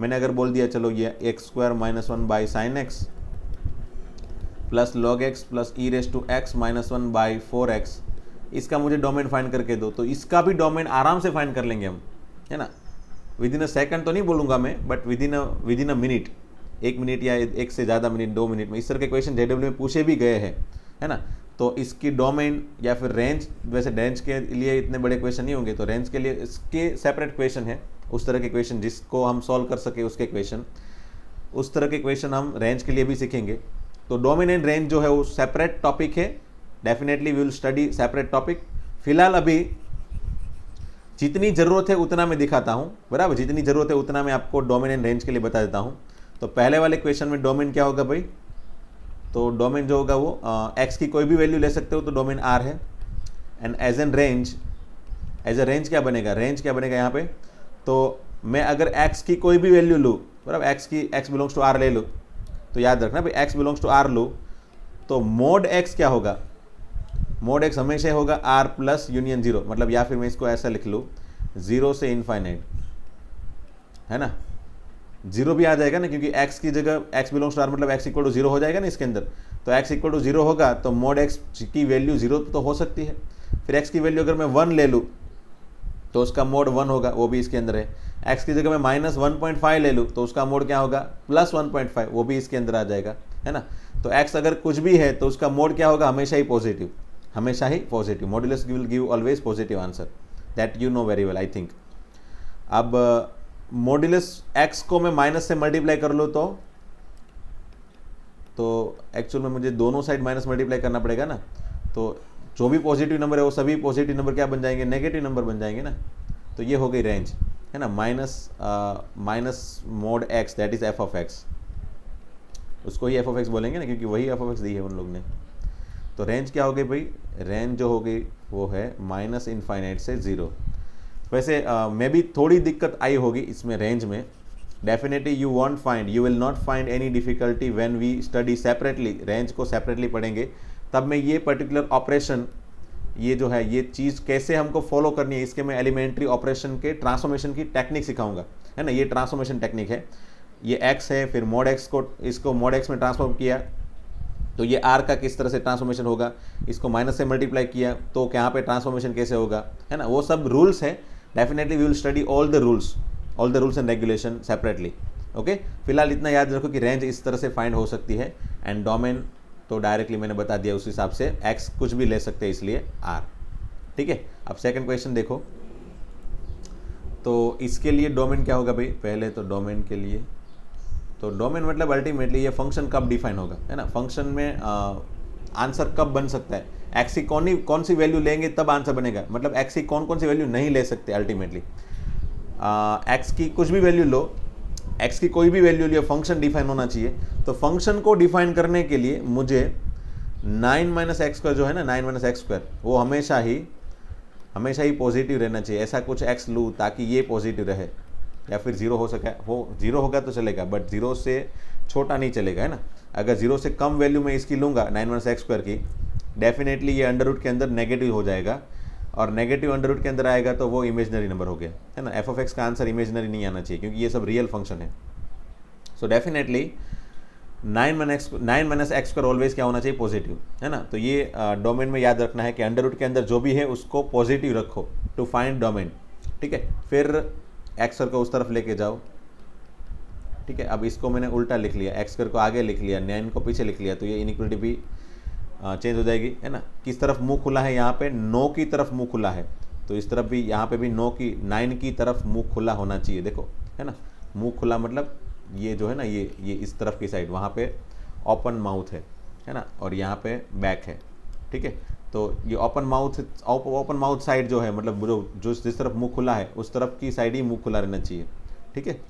मैंने अगर बोल दिया चलो ये x² - 1/sin x + log x + e⁻x - 1/4x, इसका मुझे डोमेन फाइंड करके दो, तो इसका भी डोमेन आराम से फाइंड कर लेंगे हम, है ना। विद इन अ सेकंड तो नहीं बोलूँगा मैं, but with in a minute, 1 minute या 1 से ज़्यादा मिनट, 2 मिनट में, इस तरह के क्वेश्चन जेडब्ल्यू में पूछे भी गए हैं, है ना। तो इसकी डोमेन या फिर रेंज, वैसे रेंज के लिए इतने बड़े क्वेश्चन नहीं होंगे, तो रेंज के लिए इसके सेपरेट क्वेश्चन है, उस तरह के क्वेश्चन जिसको हम सॉल्व कर सके उसके क्वेश्चन, उस तरह के क्वेश्चन हम रेंज के लिए भी सीखेंगे। तो डोमेन एंड रेंज जो है वो सेपरेट टॉपिक है, definitely we will study separate topic. फिलहाल अभी जितनी ज़रूरत है उतना मैं दिखाता हूँ, बराबर, जितनी ज़रूरत है उतना मैं आपको डोमेन एंड रेंज के लिए बता देता हूँ। तो पहले वाले क्वेश्चन में डोमेन क्या होगा भाई, तो डोमेन जो होगा वो एक्स की कोई भी वैल्यू ले सकते हो, तो डोमेन आर है। And as an range, as a range क्या बनेगा, रेंज क्या बनेगा यहाँ पे, तो मैं अगर एक्स की कोई भी वैल्यू लूँ, बराबर, एक्स की, एक्स बिलोंग्स टू आर ले लूँ, तो याद रखना भाई एक्स बिलोंग्स टू आर लूँ, तो मोड एक्स क्या होगा, मोड एक्स हमेशा होगा आर प्लस यूनियन जीरो, मतलब या फिर मैं इसको ऐसा लिख लूँ, जीरो से इनफाइनाइट, है ना, जीरो भी आ जाएगा ना, क्योंकि x की जगह x बिलोंग्स टू आर मतलब x इक्वल टू जीरो हो जाएगा ना इसके अंदर। तो x इक्वल टू जीरो होगा तो मोड x की वैल्यू जीरो तो हो सकती है। फिर x की वैल्यू अगर मैं 1 ले लूँ तो उसका मोड 1 होगा, वो भी इसके अंदर है। x की जगह मैं माइनस 1.5 ले लूँ तो उसका मोड क्या होगा, प्लस 1.5, वो भी इसके अंदर आ जाएगा, है ना। तो x अगर कुछ भी है तो उसका मोड क्या होगा, हमेशा ही पॉजिटिव, हमेशा ही positive. Modulus will give always positive answer, that you know very well I think. अब मॉड्यूलस x को मैं माइनस से मल्टीप्लाई कर लूँ तो एक्चुअल में मुझे दोनों साइड माइनस मल्टीप्लाई करना पड़ेगा ना, तो जो भी पॉजिटिव नंबर है वो सभी पॉजिटिव नंबर क्या बन जाएंगे, नेगेटिव नंबर बन जाएंगे ना। तो ये हो गई रेंज, है ना, minus mode x that is f of x, उसको ही f ऑफ x बोलेंगे ना, क्योंकि वही f ऑफ x दी है उन लोग ने। तो रेंज क्या हो गई भाई, रेंज जो हो गई वो है माइनस इनफाइनाइट से ज़ीरो। वैसे मैं भी थोड़ी दिक्कत आई होगी इसमें रेंज में, definitely you won't find, you will not find any difficulty when we study separately, range को सेपरेटली पढ़ेंगे तब मैं ये पर्टिकुलर ऑपरेशन, ये जो है ये चीज़ कैसे हमको फॉलो करनी है, इसके मैं एलिमेंट्री ऑपरेशन के ट्रांसफॉर्मेशन की टेक्निक सिखाऊंगा, है ना। ये ट्रांसफॉर्मेशन टेक्निक है, ये x है, फिर मोड x को, इसको मोड x में ट्रांसफॉर्म किया तो ये r का किस तरह से ट्रांसफॉर्मेशन होगा, इसको माइनस से मल्टीप्लाई किया तो यहाँ पे ट्रांसफॉर्मेशन कैसे होगा, है ना, वो सब रूल्स है। Definitely we will study all the rules and regulation separately, okay. फिलहाल इतना याद रखो कि रेंज इस तरह से फाइंड हो सकती है, एंड डोमेन तो डायरेक्टली मैंने बता दिया, उस हिसाब से x कुछ भी ले सकते हैं इसलिए r, ठीक है। अब सेकंड क्वेश्चन देखो, तो इसके लिए डोमेन क्या होगा भाई, पहले तो डोमेन के लिए, तो डोमेन मतलब अल्टीमेटली ये फंक्शन कब डिफाइन होगा, है ना, फंक्शन में आंसर कब बन सकता है, एक्स की कौन सी वैल्यू लेंगे तब आंसर बनेगा, मतलब एक्स की कौन सी वैल्यू नहीं ले सकते अल्टीमेटली। एक्स की कुछ भी वैल्यू लो, एक्स की कोई भी वैल्यू लियो, फंक्शन डिफाइन होना चाहिए। तो फंक्शन को डिफाइन करने के लिए मुझे 9 माइनस एक्स स्क्वायर जो है ना, 9 माइनस एक्स स्क्वायर, वो हमेशा ही पॉजिटिव रहना चाहिए। ऐसा कुछ एक्स लूँ ताकि ये पॉजिटिव रहे, या फिर जीरो हो सके, वो जीरो होगा तो चलेगा, बट जीरो से छोटा नहीं चलेगा, है ना। अगर जीरो से कम वैल्यू में इसकी लूँगा 9 माइनस एक्स स्क्वायर की, डेफिनेटली ये अंडर रूट के अंदर नेगेटिव हो जाएगा, और नेगेटिव अंडर रूट के अंदर आएगा तो वो इमेजनरी नंबर हो गया, है ना। एफ ऑफ एक्स का आंसर इमेजनरी नहीं आना चाहिए, क्योंकि ये सब रियल फंक्शन है। So definitely 9 minus x square always क्या होना चाहिए, पॉजिटिव, है ना। तो ये डोमेन में याद रखना है कि अंडर रूट के अंदर जो भी है उसको पॉजिटिव रखो टू फाइंड डोमेन, ठीक है। फिर एक्स स्क्वायर को उस तरफ लेके जाओ, ठीक है। अब इसको मैंने उल्टा लिख लिया, एक्स स्क्वायर को आगे लिख लिया, 9 को पीछे लिख लिया, तो ये इनइक्वलिटी भी चेंज हो जाएगी, है ना। किस तरफ मुंह खुला है, यहाँ पे 9 की तरफ मुंह खुला है, तो इस तरफ भी, यहाँ पे भी 9 की तरफ मुंह खुला होना चाहिए, देखो, है ना। मुंह खुला मतलब ये जो है ना, ये इस तरफ की साइड, वहाँ पे ओपन माउथ है ना, और यहाँ पे बैक है, ठीक है। तो ये ओपन माउथ साइड जो है, मतलब जो जिस तरफ मुंह खुला है उस तरफ की साइड ही मुंह खुला रहना चाहिए, ठीक है।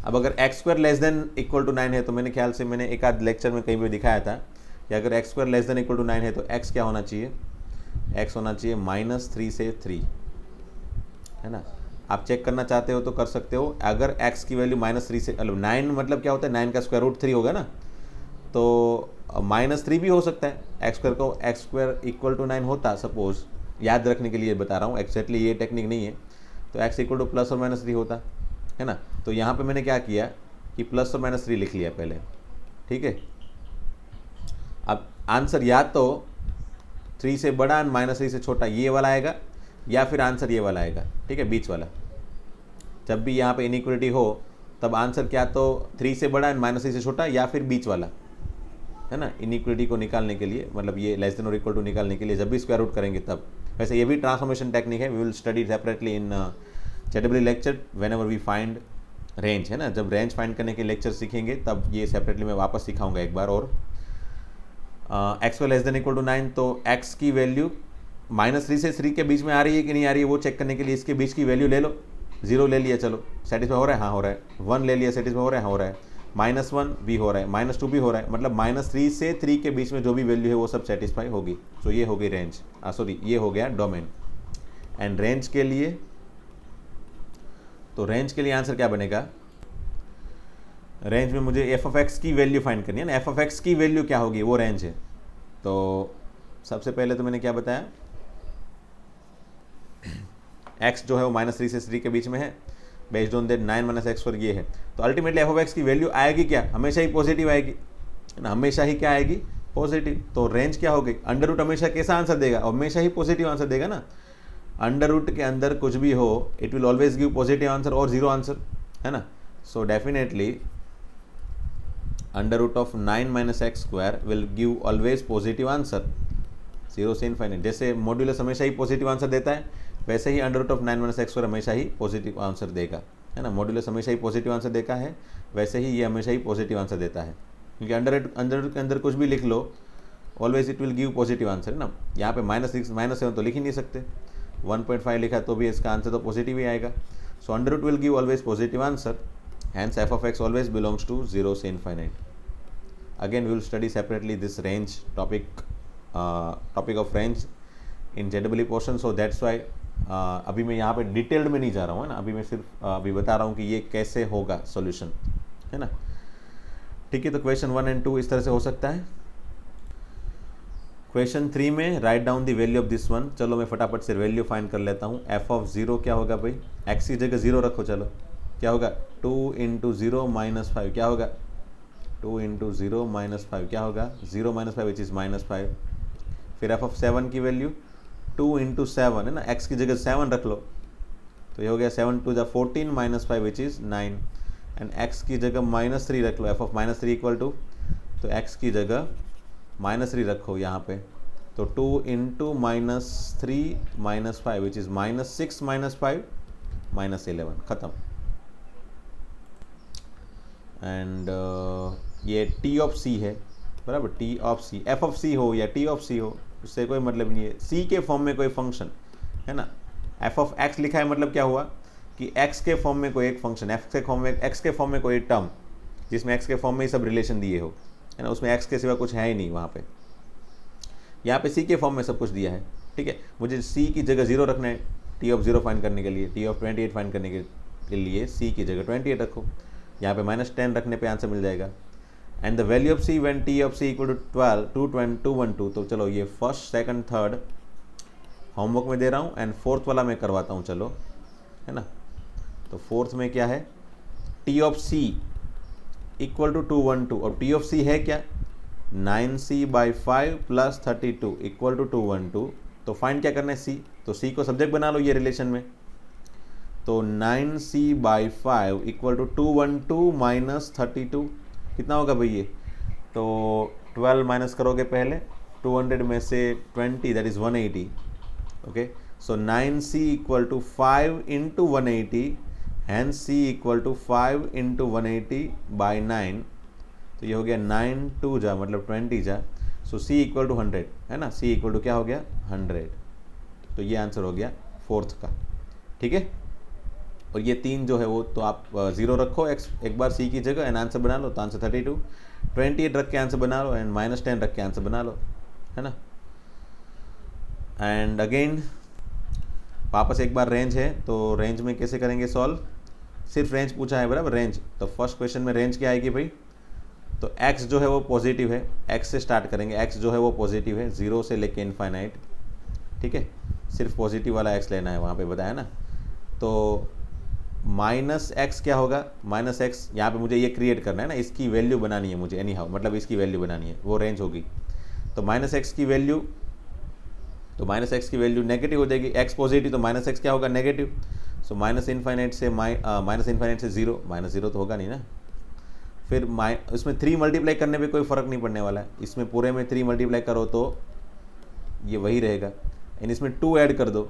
अब अगर x square less than equal to 9 है, तो मैंने ख्याल से मैंने एक आध लेक्चर में कहीं भी दिखाया था कि अगर x square less than equal to 9 है तो एक्स क्या होना चाहिए, एक्स होना चाहिए -3 से 3, है ना। आप चेक करना चाहते हो तो कर सकते हो। अगर एक्स की वैल्यू -3 से, 9 मतलब क्या होता है, 9 का स्क्वायर रूट 3 होगा ना, तो -3 भी हो सकता है। एक्स स्क्वायर इक्वल टू 9 होता, सपोज, याद रखने के लिए बता रहा हूँ, एक्जैक्टली ये टेक्निक नहीं है, तो एक्स इक्वल टू प्लस और -3 होता, है ना। तो यहाँ पे मैंने क्या किया कि प्लस और -3 लिख लिया पहले, ठीक है। अब आंसर या तो 3 से बड़ा और -3 से छोटा ये वाला आएगा, या फिर आंसर ये वाला आएगा, ठीक है, बीच वाला। जब भी यहाँ पे इनइक्वलिटी हो तब आंसर क्या तो 3 से बड़ा एंड -3 से छोटा या फिर बीच वाला, है ना। इनइक्वलिटी को निकालने के लिए, मतलब ये लेस देन और इक्वल टू निकालने के लिए जब भी स्क्वायर रूट करेंगे तब। वैसे ये भी ट्रांसफॉर्मेशन टेक्निक है, we will study separately in ZEE lecture whenever we find range, है ना। जब रेंज फाइंड करने के लेक्चर सीखेंगे तब ये सेपरेटली मैं वापस सिखाऊंगा एक बार। और x को लेस देन इक्वल टू 9, तो x की वैल्यू -3 से 3 के बीच में आ रही है कि नहीं आ रही है वो चेक करने के लिए इसके बीच की वैल्यू ले लो। 0 ले लिया, चलो सेटिस्फाई हो रहा है, हाँ हो रहा है। 1 ले लिया, सेटिस्फाई हो रहा है, हाँ हो रहा है। -1 भी हो रहा है, -2 भी हो रहा है, मतलब -3 से 3 के बीच में जो भी वैल्यू है वो सब सेटिस्फाई होगी। तो ये हो गई रेंज, सॉरी ये हो गया डोमेन। एंड रेंज के लिए, तो रेंज के लिए आंसर क्या बनेगा, रेंज में मुझे f(x) की वैल्यू फाइंड करनी है ना। f(x) की वैल्यू क्या होगी, वो रेंज है। तो सबसे पहले तो मैंने क्या बताया, x जो है वो -3 से 3 के बीच में है, बेस्ड ऑन दैट 9 - x पर ये है। तो अल्टीमेटली f(x) की वैल्यू आएगी क्या, हमेशा ही पॉजिटिव आएगी, है ना। हमेशा ही क्या आएगी, पॉजिटिव। तो रेंज क्या हो गई, अंडर रूट हमेशा कैसा आंसर देगा, हमेशा ही पॉजिटिव आंसर देगा ना। अंडर रूट के अंदर कुछ भी हो, it will always give positive answer और 0 आंसर, है ना। So definitely under root of 9 - x² will give always positive answer 0 से इनफाइनाइट। जैसे मॉड्यूलस हमेशा ही पॉजिटिव आंसर देता है, वैसे ही अंडर रूट ऑफ 9 - x² हमेशा ही पॉजिटिव आंसर देगा, है ना। मॉड्यूलस हमेशा ही पॉजिटिव आंसर देता है, वैसे ही ये हमेशा ही पॉजिटिव आंसर देता है, क्योंकि अंडर रूट के अंदर कुछ भी लिख लो always it will give positive answer, है ना। यहाँ पे -6 -7 तो लिख ही नहीं सकते, 1.5 लिखा तो भी इसका आंसर तो पॉजिटिव ही आएगा। So under root will give always positive answer, hence f(x) always belongs to 0 से infinite. Again we will study separately this range topic of range in ZEE portion, so that's why अभी मैं यहाँ पे डिटेल्ड में नहीं जा रहा हूँ, है ना। अभी मैं सिर्फ अभी बता रहा हूँ कि ये कैसे होगा सॉल्यूशन, है ना। ठीक है, तो क्वेश्चन 1 और 2 इस तरह से हो सकता है। क्वेश्चन 3 में write down the value of this one. चलो मैं फटाफट से वैल्यू फाइंड कर लेता हूँ। f(0) क्या होगा भाई, x की जगह 0 रखो, चलो क्या होगा 2 × 0 - 5, क्या होगा 2 × 0 - 5, क्या होगा 0 - 5 विच इज़ -5। फिर f(7) की वैल्यू 2 × 7, है ना, x की जगह 7 रख लो, तो ये हो गया 7 × 2 = 14 - 5 विच इज़ 9। एंड x की जगह -3 रख लो, f(-3) इक्वल टू, तो x की जगह -3 रखो यहाँ पे, तो 2 × -3 - 5 विच इज़ -6 - 5 -11, ख़त्म। एंड ये T ऑफ C है, बराबर, T of C, F of C हो या T ऑफ C हो, उससे कोई मतलब नहीं है। C के फॉर्म में कोई फंक्शन, है ना। f ऑफ x लिखा है, मतलब क्या हुआ कि x के फॉर्म में कोई एक फंक्शन, x के फॉर्म में कोई एक टर्म जिसमें x के फॉर्म में ही सब रिलेशन दिए हो, है ना, उसमें x के सिवा कुछ है ही नहीं वहाँ पे। यहाँ पे C के फॉर्म में सब कुछ दिया है, ठीक है। मुझे C की जगह 0 रखना है, T ऑफ 0 फाइंड करने के लिए, T ऑफ 28 फाइंड करने के लिए C की जगह 28 रखो, यहाँ पे -10 रखने पे आंसर मिल जाएगा। And the value of C when T of C equal to 12 212। तो चलो ये फर्स्ट सेकंड थर्ड होमवर्क में दे रहा हूँ, एंड फोर्थ वाला मैं करवाता हूँ, चलो, है ना। तो फोर्थ में क्या है, T of C equal to 212, और T ऑफ C है क्या 9c/5 + 32 इक्वल टू 212। तो फाइंड क्या करना है C, तो C को सब्जेक्ट बना लो ये रिलेशन में, तो 9c/5 इक्वल टू 212 - 32 कितना होगा भाई ये, तो 12 माइनस करोगे पहले, 200 में से 20 that is 180, okay. So 9c equal to 5 × 180, hence c equal to 5 × 180/9, तो ये हो गया 9 2 जा मतलब 20 जा, सो c इक्वल टू 100, है ना। c इक्वल टू क्या हो गया 100, तो ये आंसर हो गया फोर्थ का, ठीक है। और ये 3 जो है वो तो आप 0 रखो एक बार C की जगह, एंड आंसर बना लो, तो आंसर 32, 28 रख के आंसर बना लो, एंड -10 रख के आंसर बना लो, है ना। एंड अगेन वापस एक बार रेंज है, तो रेंज में कैसे करेंगे सॉल्व, सिर्फ रेंज पूछा है, बराबर, रेंज। तो फर्स्ट क्वेश्चन में रेंज क्या आएगी भाई, तो x जो है वो पॉजिटिव है, x से स्टार्ट करेंगे, x जो है वो पॉजिटिव है 0 से लेके इनफाइनाइट, ठीक है, सिर्फ पॉजिटिव वाला x लेना है, वहाँ पे बताया ना। तो -x क्या होगा, -x यहाँ पे मुझे ये क्रिएट करना है ना, इसकी वैल्यू बनानी है मुझे, एनी हाउ मतलब इसकी वैल्यू बनानी है, वो रेंज होगी। तो -x की वैल्यू, तो -x की वैल्यू नेगेटिव हो जाएगी, x पॉजिटिव तो -x क्या होगा नेगेटिव, सो माइनस इन्फाइनाइट से ज़ीरो, माइनस ज़ीरो तो होगा नहीं ना। फिर इसमें 3 मल्टीप्लाई करने पे कोई फ़र्क नहीं पड़ने वाला है, इसमें पूरे में 3 मल्टीप्लाई करो तो ये वही रहेगा, एंड इसमें 2 ऐड कर दो,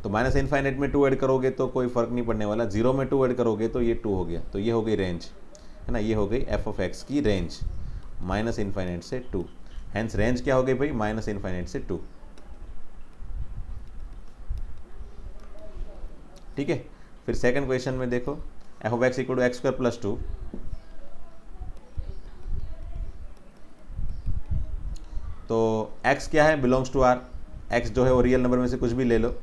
तो माइनस इन्फाइनाइट में 2 ऐड करोगे तो कोई फ़र्क नहीं पड़ने वाला, 0 में 2 ऐड करोगे तो ये 2 हो गया, तो ये हो गई रेंज, है ना, ये हो गई एफ ऑफ एक्स की रेंज माइनस इन्फाइनाइट से 2। हैंस रेंज क्या हो गई भाई, माइनस इन्फाइनाइट से 2। ठीक है, फिर सेकंड क्वेश्चन में देखो, f of x equal to x square plus 2। तो x क्या है, बिलोंग्स टू r, x जो है वो रियल नंबर में से कुछ भी ले लो,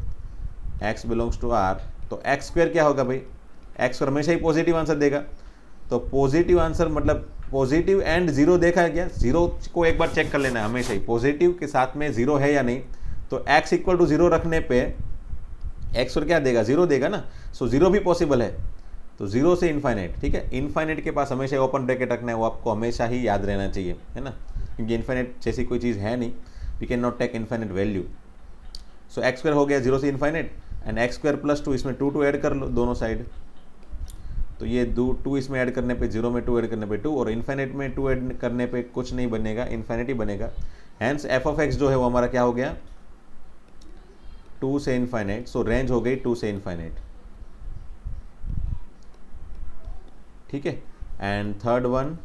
x बिलोंग्स टू r, तो x स्क्वायर क्या होगा भाई, x स्क्वायर हमेशा ही पॉजिटिव आंसर देगा, तो पॉजिटिव आंसर मतलब पॉजिटिव एंड जीरो देखा है क्या, जीरो को एक बार चेक कर लेना है हमेशा ही, पॉजिटिव के साथ में जीरो है या नहीं, तो x इक्वल टू जीरो रखने पे x और क्या देगा, जीरो देगा ना, सो जीरो भी पॉसिबल है, तो जीरो से इन्फाइनाइट, ठीक है, इन्फाइनाइट के पास हमेशा ओपन ब्रैकेट रखना है, वो आपको हमेशा ही याद रहना चाहिए, है ना, क्योंकि इन्फाइनाइट जैसी कोई चीज़ है नहीं, we can not take infinite value. So x square हो गया जीरो से infinite, and x square plus 2, इसमें 2 ऐड कर लो दोनों साइड, तो ये 2 इसमें ऐड करने पे, जीरो में 2 ऐड करने पे 2, और इन्फाइनाइट में 2 ऐड करने पे कुछ नहीं बनेगा, इन्फाइनाइट ही बनेगा। हैंस एफ ऑफ एक्स जो है वो हमारा क्या हो गया, 2 से इन्फाइनाइट, सो रेंज हो गई 2 से इन्फाइनाइट। ठीक है, and third one,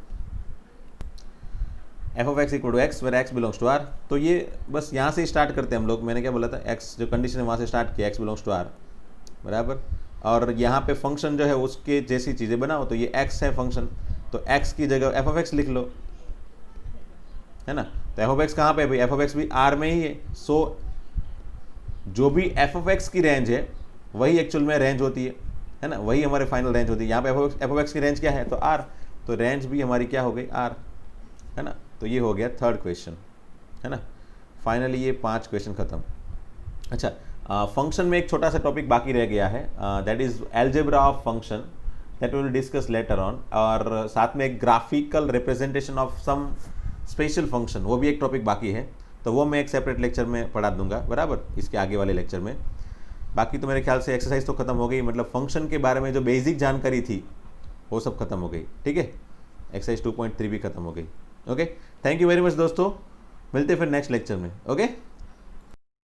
f of x equal to x where x belongs to R, तो ये बस यहाँ से स्टार्ट करते हैं हम लोग, मैंने क्या बोला था, एक्स जो कंडीशन है वहाँ से स्टार्ट किया, एक्स बिलोंग्स टू आर बराबर, और यहाँ पे फंक्शन जो है उसके जैसी चीज़ें बनाओ, तो ये एक्स है फंक्शन, तो एक्स की जगह एफ ऑफ एक्स लिख लो, है ना, तो एफ ऑफ एक्स कहाँ पे है भाई, एफ ऑफ एक्स भी आर में ही है, सो जो भी एफ ऑफ एक्स की रेंज है वही एक्चुअल में रेंज होती है ना, वही हमारे फाइनल रेंज होती है, यहाँ पे एफ ऑफ एक्स की रेंज क्या है, तो आर, तो रेंज भी हमारी क्या हो गई, आर, है ना, तो ये हो गया थर्ड क्वेश्चन, है ना, फाइनली ये 5 क्वेश्चन खत्म। अच्छा, फंक्शन में एक छोटा सा टॉपिक बाकी रह गया है, that is algebra of function, that will discuss later on, और साथ में एक graphical representation of some special function, वो भी एक टॉपिक बाकी है, तो वो मैं एक सेपरेट लेक्चर में पढ़ा दूंगा बराबर, इसके आगे वाले लेक्चर में। बाकी तो मेरे ख्याल से एक्सरसाइज तो खत्म हो गई, मतलब फंक्शन के बारे में जो बेसिक जानकारी थी वो सब खत्म हो गई, ठीक है, एक्सरसाइज 2.3 भी खत्म हो गई। Okay, thank you very much दोस्तों, मिलते हैं फिर नेक्स्ट लेक्चर में। ओके।